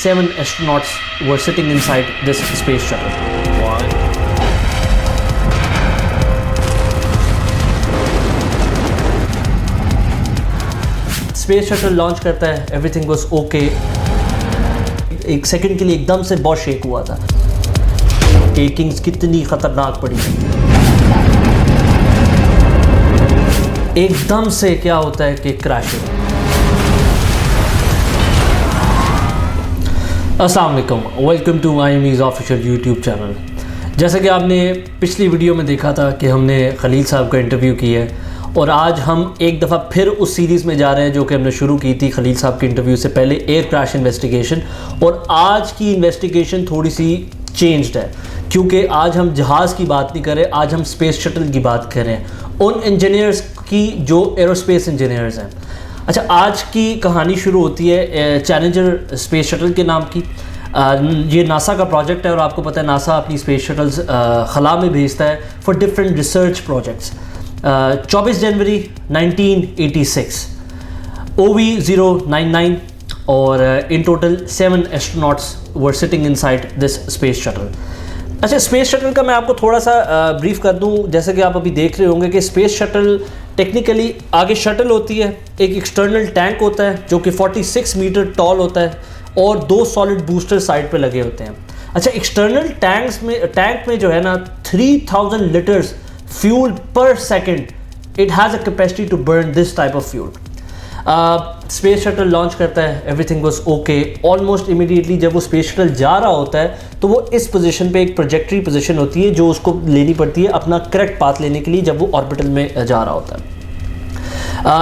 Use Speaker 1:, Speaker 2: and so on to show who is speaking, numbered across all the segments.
Speaker 1: 7 astronauts were sitting inside this space shuttle. Space shuttle launch करता है, everything was okay. एक second के लिए एकदम से बहुत शेक हुआ था। टेकिंग्स कितनी खतरनाक पड़ी थी। एकदम से क्या होता है कि क्रैश हो। अस्सलाम वालेकुम, welcome to IME's official YouTube channel. जैसा कि आपने पिछली वीडियो में देखा था कि हमने खलील साहब का इंटरव्यू किया है, और आज हम एक दफ़ा फिर उस सीरीज़ में जा रहे हैं जो कि हमने शुरू की थी खलील साहब के इंटरव्यू से पहले, एयर क्रैश इन्वेस्टिगेशन। और आज की इन्वेस्टिगेशन थोड़ी सी चेंज्ड है, क्योंकि आज हम जहाज़ की बात नहीं करें, आज हम स्पेस शटल की बात करें, उन इंजीनियर्स की जो एरोस्पेस इंजीनियर्स हैं। अच्छा, आज की कहानी शुरू होती है चैलेंजर स्पेस शटल के नाम की। ये नासा का प्रोजेक्ट है, और आपको पता है नासा अपनी स्पेस शटल्स खला में भेजता है for different research projects. 24 January 1986 OV-099 और in total 7 astronauts were sitting inside this space shuttle. अच्छा, स्पेस शटल का मैं आपको थोड़ा सा ब्रीफ कर दूं। जैसे कि आप अभी देख रहे होंगे कि स्पेस शटल टेक्निकली आगे शटल होती है, एक एक्सटर्नल टैंक होता है जो कि 46 मीटर टॉल होता है, और 2 सॉलिड बूस्टर साइड पे लगे होते हैं। अच्छा, एक्सटर्नल टैंक में जो है ना 3000 लीटर्स फ्यूल पर second it has a capacity to burn this type of fuel. Space shuttle launch करता है, everything was okay. Almost immediately जब वो स्पेस शटल जा रहा होता है तो वो इस पोजीशन पे एक प्रोजेक्टरी पोजीशन होती है जो उसको लेनी पड़ती है अपना करेक्ट पाथ लेने के लिए जब वो ऑर्बिटल में जा रहा होता है।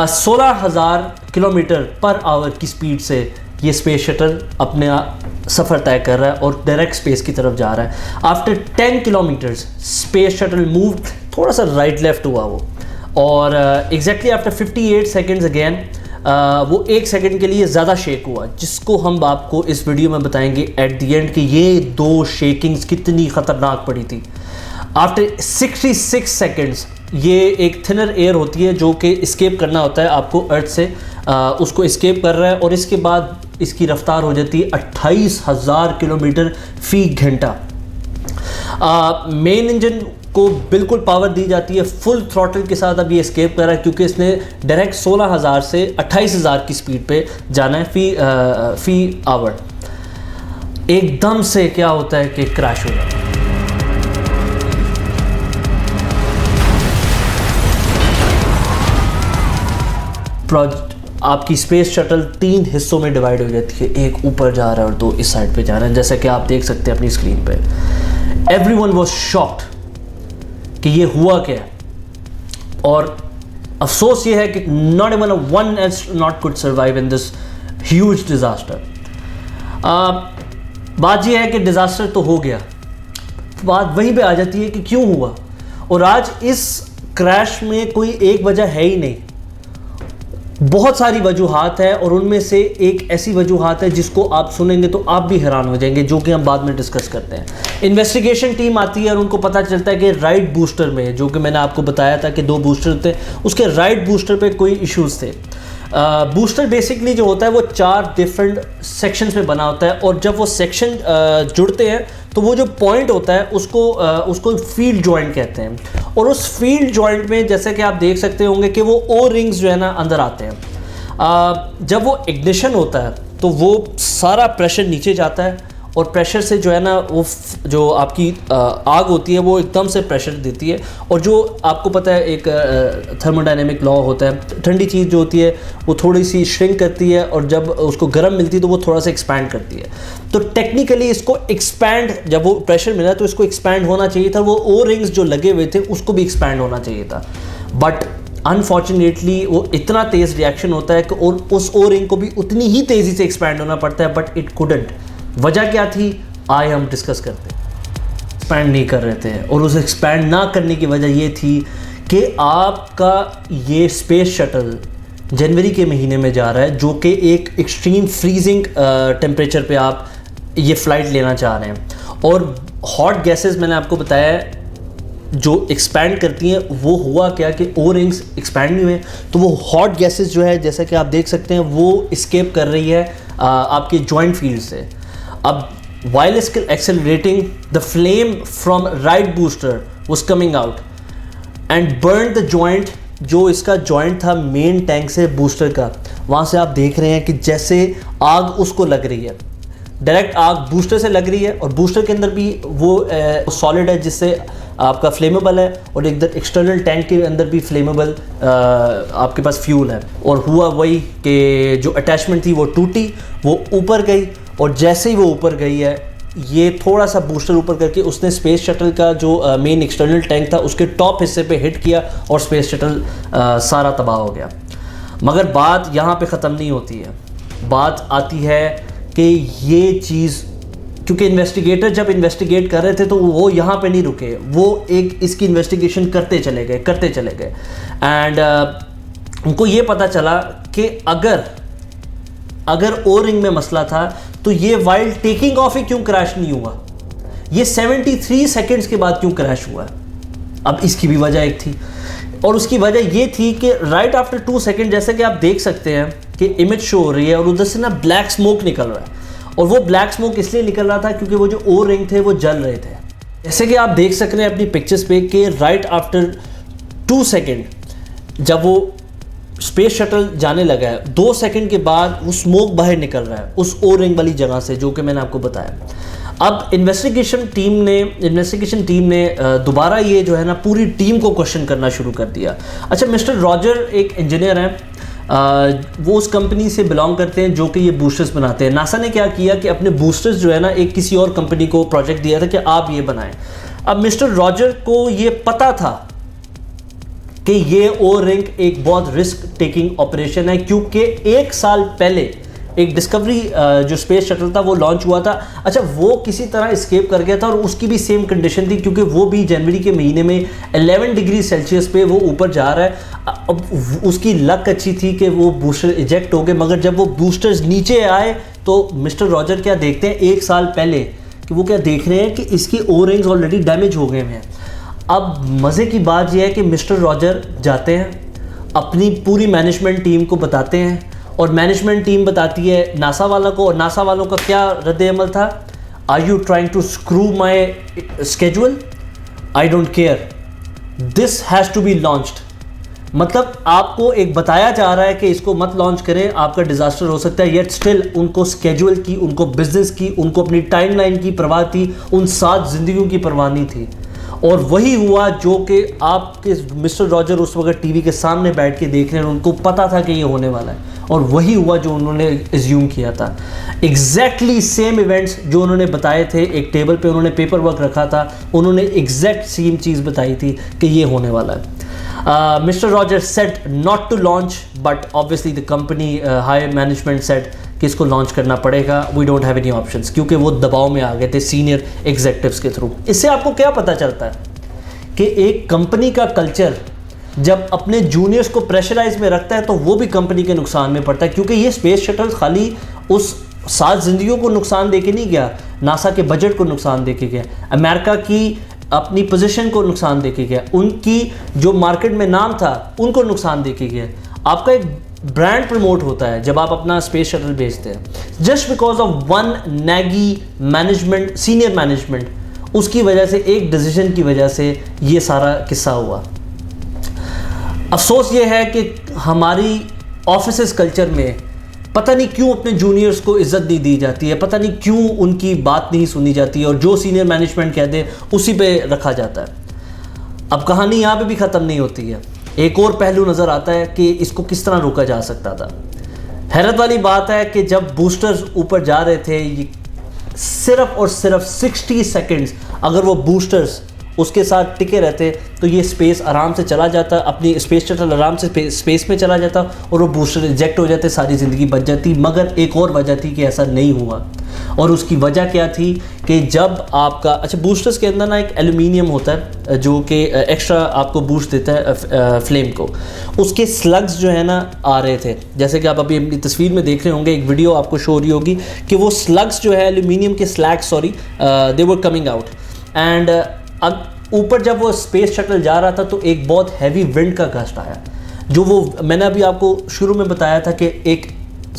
Speaker 1: 16,000 किलोमीटर पर आवर की स्पीड से ये स्पेस शटल अपने सफ़र तय कर रहा है और डायरेक्ट स्पेस की तरफ जा रहा है। After 10 kilometres space shuttle move, थोड़ा सा राइट लेफ्ट हुआ वो, और एग्जैक्टली आफ्टर 58 सेकेंड्स अगेन वो 1 सेकंड के लिए ज़्यादा शेक हुआ, जिसको हम आपको इस वीडियो में बताएंगे एट द एंड कि ये 2 शेकिंग्स कितनी ख़तरनाक पड़ी थी। आफ्टर 66 सेकेंड्स ये एक थिनर एयर होती है जो कि इस्केप करना होता है आपको अर्थ से, उसको इस्केप कर रहा है, और इसके बाद इसकी रफ्तार हो जाती है 28,000 किलोमीटर फी घंटा। मेन इंजन को बिल्कुल पावर दी जाती है, फुल थ्रॉटल के साथ अब ये एस्केप कर रहा है, क्योंकि इसने डायरेक्ट 16,000 से 28,000 की स्पीड पे जाना है फी आवर। एकदम से क्या होता है कि क्रैश हो जाता है। आपकी स्पेस शटल 3 हिस्सों में डिवाइड हो जाती है, एक ऊपर जा रहा है और 2 इस साइड पे जा रहे हैं, जैसा कि आप देख सकते हैं अपनी स्क्रीन पे। एवरीवन वाज शॉक्ड कि ये हुआ क्या है, और अफसोस ये है कि not even one astronaut could survive in this huge disaster. बात ये है कि डिजास्टर तो हो गया, बात वहीं पे आ जाती है कि क्यों हुआ। और आज इस क्रैश में कोई एक वजह है ही नहीं, बहुत सारी वजूहात है, और उनमें से एक ऐसी वजूहात है जिसको आप सुनेंगे तो आप भी हैरान हो जाएंगे, जो कि हम बाद में डिस्कस करते हैं। इन्वेस्टिगेशन टीम आती है और उनको पता चलता है कि राइट बूस्टर में, जो कि मैंने आपको बताया था कि 2 बूस्टर थे, उसके राइट बूस्टर पे कोई इश्यूज थे। बूस्टर बेसिकली जो होता है वो 4 डिफरेंट सेक्शंस में बना होता है, और जब वो सेक्शन जुड़ते हैं तो वो जो पॉइंट होता है उसको फील्ड जॉइंट कहते हैं। और उस फील्ड जॉइंट में जैसे कि आप देख सकते होंगे कि वो ओ रिंग्स जो है ना अंदर आते हैं। जब वो इग्निशन होता है तो वो सारा प्रेशर नीचे जाता है, और प्रेशर से जो है ना वो जो आपकी आग होती है वो एकदम से प्रेशर देती है, और जो आपको पता है एक थर्मोडायनेमिक लॉ होता है, ठंडी चीज़ जो होती है वो थोड़ी सी श्रिंक करती है, और जब उसको गर्म मिलती है तो वो थोड़ा सा एक्सपैंड करती है। तो टेक्निकली इसको एक्सपैंड, जब वो प्रेशर मिला तो इसको एक्सपैंड होना चाहिए था, वो ओ रिंग्स जो लगे हुए थे उसको भी एक्सपैंड होना चाहिए था, बट अनफॉर्चुनेटली वो इतना तेज़ रिएक्शन होता है कि और उस ओ रिंग को भी उतनी ही तेज़ी से एक्सपैंड होना पड़ता है, बट इट कुडंट। वजह क्या थी आए हम डिस्कस करते हैं। एक्सपैंड नहीं कर रहे थे, और उस एक्सपैंड ना करने की वजह ये थी कि आपका ये स्पेस शटल जनवरी के महीने में जा रहा है, जो कि एक एक्सट्रीम फ्रीजिंग टेम्परेचर पे आप ये फ़्लाइट लेना चाह रहे हैं, और हॉट गैसेस मैंने आपको बताया जो एक्सपैंड करती हैं, वो हुआ क्या कि ओ रिंग्स एक्सपैंड नहीं हुए, तो वो हॉट गैसेस जो है जैसा कि आप देख सकते हैं वो इस्केप कर रही है आपके जॉइंट फील्ड से। अब while accelerating, the flame from right booster was coming out and burned the joint, जो इसका जॉइंट था मेन टैंक से बूस्टर का, वहाँ से आप देख रहे हैं कि जैसे आग उसको लग रही है, डायरेक्ट आग बूस्टर से लग रही है, और बूस्टर के अंदर भी वो सॉलिड है जिससे आपका फ्लेमेबल है, और इधर एक्सटर्नल टैंक के अंदर भी फ्लेमेबल आपके पास फ्यूल है। और हुआ वही कि जो अटैचमेंट थी वो टूटी, वो ऊपर गई, और जैसे ही वो ऊपर गई है, ये थोड़ा सा बूस्टर ऊपर करके उसने स्पेस शटल का जो मेन एक्सटर्नल टैंक था उसके टॉप हिस्से पे हिट किया, और स्पेस शटल सारा तबाह हो गया। मगर बात यहाँ पे ख़त्म नहीं होती है, बात आती है कि ये चीज़, क्योंकि इन्वेस्टिगेटर जब इन्वेस्टिगेट कर रहे थे तो वो यहाँ पे नहीं रुके, वो एक इसकी इन्वेस्टिगेशन करते चले गए एंड उनको ये पता चला कि अगर ओ रिंग में मसला था तो ये वाइल्ड टेकिंग ऑफ ही क्यों क्रैश नहीं हुआ, ये 73 सेकंड्स के बाद क्यों क्रैश हुआ। अब इसकी भी वजह एक थी, और उसकी वजह ये थी कि राइट आफ्टर 2 सेकंड, जैसे कि आप देख सकते हैं कि इमेज शो हो रही है और उधर से ना ब्लैक स्मोक निकल रहा है, और वो ब्लैक स्मोक इसलिए निकल रहा था क्योंकि वो जो ओ रिंग थे वो जल रहे थे। जैसे कि आप देख सक रहे हैं अपनी पिक्चर्स पे कि राइट आफ्टर 2 सेकंड जब वो स्पेस शटल जाने लगा है, 2 सेकंड के बाद वो स्मोक बाहर निकल रहा है उस ओ रिंग वाली जगह से, जो कि मैंने आपको बताया। अब इन्वेस्टिगेशन टीम ने दोबारा ये जो है ना पूरी टीम को क्वेश्चन करना शुरू कर दिया। अच्छा, मिस्टर रॉजर एक इंजीनियर हैं, वो उस कंपनी से बिलोंग करते हैं जो कि ये बूस्टर्स बनाते हैं। नासा ने क्या किया कि अपने बूस्टर्स जो है ना एक किसी और कंपनी को प्रोजेक्ट दिया था कि आप ये बनाएं। अब मिस्टर रॉजर को ये पता था कि ये ओ रिंग एक बहुत रिस्क टेकिंग ऑपरेशन है, क्योंकि 1 साल पहले एक डिस्कवरी जो स्पेस शटल था वो लॉन्च हुआ था। अच्छा, वो किसी तरह एस्केप कर गया था, और उसकी भी सेम कंडीशन थी, क्योंकि वो भी जनवरी के महीने में 11 डिग्री सेल्सियस पे वो ऊपर जा रहा है। अब उसकी लक अच्छी थी कि वो बूस्टर इजेक्ट हो गए, मगर जब वो बूस्टर्स नीचे आए तो मिस्टर रॉजर क्या देखते हैं 1 साल पहले, कि वो क्या देख रहे हैं कि इसकी ओ रिंग्स ऑलरेडी डैमेज हो गए हैं। अब मज़े की बात यह है कि मिस्टर रॉजर जाते हैं, अपनी पूरी मैनेजमेंट टीम को बताते हैं, और मैनेजमेंट टीम बताती है नासा वालों को, और नासा वालों का क्या रद्द अमल था, are you trying to screw my schedule, I don't care, this has to be launched. मतलब आपको एक बताया जा रहा है कि इसको मत लॉन्च करें, आपका डिजास्टर हो सकता है, येट स्टिल उनको स्केड्यूल की, उनको बिजनेस की, उनको अपनी टाइमलाइन की परवाह थी, उन 7 जिंदगियों की परवाह नहीं थी। और वही हुआ जो कि आपके मिस्टर रॉजर उस वक्त टीवी के सामने बैठ के देख रहे हैं, उनको पता था कि ये होने वाला है, और वही हुआ जो उन्होंने एज्यूम किया था। एग्जैक्टली सेम इवेंट्स जो उन्होंने बताए थे, एक टेबल पे उन्होंने पेपर वर्क रखा था, उन्होंने एग्जैक्ट सेम चीज़ बताई थी कि ये होने वाला है। Mister Roger said not to launch, but obviously the company high management said कि इसको लॉन्च करना पड़ेगा, we don't have any options, क्योंकि वो दबाव में आ गए थे सीनियर एग्जेक्टिव्स के थ्रू। इससे आपको क्या पता चलता है कि एक कंपनी का कल्चर जब अपने जूनियर्स को प्रेशराइज में रखता है तो वो भी कंपनी के नुकसान में पड़ता है, क्योंकि ये स्पेस शटल खाली उस 7 जिंदगियों को नुकसान दे के नहीं गया, नासा के बजट को नुकसान दे के गया, अमेरिका की अपनी पोजीशन को नुकसान दे के गया, उनकी जो मार्केट में नाम था उनको नुकसान दे के गया। आपका एक ब्रांड प्रमोट होता है जब आप अपना स्पेस शटल भेजते हैं, जस्ट बिकॉज ऑफ वन नैगी मैनेजमेंट, सीनियर मैनेजमेंट, उसकी वजह से, एक डिसीजन की वजह से ये सारा किस्सा हुआ। अफसोस ये है कि हमारी ऑफिस कल्चर में पता नहीं क्यों अपने जूनियर्स को इज्जत नहीं दी जाती है, पता नहीं क्यों उनकी बात नहीं सुनी जाती है, और जो सीनियर मैनेजमेंट कहते हैं उसी पे रखा जाता है। अब कहानी यहाँ पे भी ख़त्म नहीं होती है, एक और पहलू नज़र आता है कि इसको किस तरह रोका जा सकता था। हैरत वाली बात है कि जब बूस्टर्स ऊपर जा रहे थे, ये सिर्फ और सिर्फ 60 सेकेंड्स अगर वो बूस्टर्स उसके साथ टिके रहते तो ये स्पेस आराम से चला जाता, अपनी स्पेस शटल आराम से स्पेस में चला जाता, और वो बूस्टर रिजेक्ट हो जाते, सारी ज़िंदगी बच जाती। मगर एक और वजह थी कि ऐसा नहीं हुआ, और उसकी वजह क्या थी कि जब आपका, अच्छा, बूस्टर्स के अंदर ना एक एल्यूमिनियम होता है जो कि एक्स्ट्रा आपको बूस्ट देता है फ्लेम को, उसके स्लग्स जो है ना आ रहे थे, जैसे कि आप अभी अपनी तस्वीर में देख रहे होंगे, एक वीडियो आपको शो हो रही होगी कि वो स्लग्स जो है एल्यूमिनियम के slags, they were coming out. And अब ऊपर जब वो स्पेस शटल जा रहा था तो एक बहुत हैवी विंड का गस्ट आया, जो वो मैंने अभी आपको शुरू में बताया था कि एक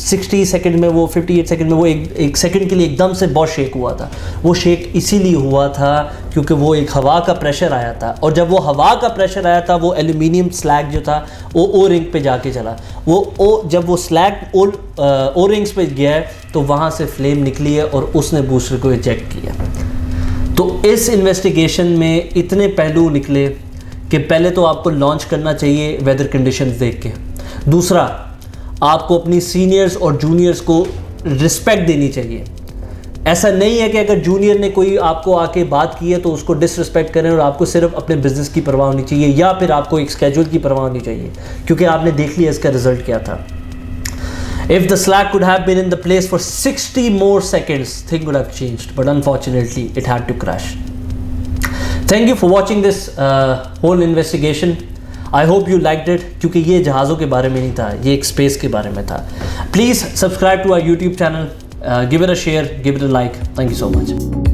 Speaker 1: 60 सेकंड में वो 58 सेकंड में वो एक सेकंड के लिए एकदम से बहुत शेक हुआ था। वो शेक इसीलिए हुआ था क्योंकि वो एक हवा का प्रेशर आया था, और जब वो हवा का प्रेशर आया था वो एल्यूमिनियम स्लैग जो था वो ओ रिंग पे जाके चला। जब वो स्लैग ओ रिंग्स पे गया है तो वहाँ से फ्लेम निकली है और उसने बूस्टर को इजेक्ट किया। तो इस इन्वेस्टिगेशन में इतने पहलू निकले कि पहले तो आपको लॉन्च करना चाहिए वेदर कंडीशंस देख के। दूसरा, आपको अपनी सीनियर्स और जूनियर्स को रिस्पेक्ट देनी चाहिए। ऐसा नहीं है कि अगर जूनियर ने कोई आपको आके बात की है तो उसको डिसरिस्पेक्ट करें और आपको सिर्फ अपने बिजनेस की परवाह होनी चाहिए, या फिर आपको एक स्केड्यूल की परवाह होनी चाहिए, क्योंकि आपने देख लिया इसका रिजल्ट क्या था। If the slack could have been in the place for 60 more seconds, things would have changed, but unfortunately it had to crash. Thank you for watching this whole investigation. I hope you liked it, क्योंकि ये जहाज़ों के बारे में नहीं था, ये एक स्पेस के बारे में था। Please subscribe to our YouTube channel, give it a share, give it a like. Thank you so much.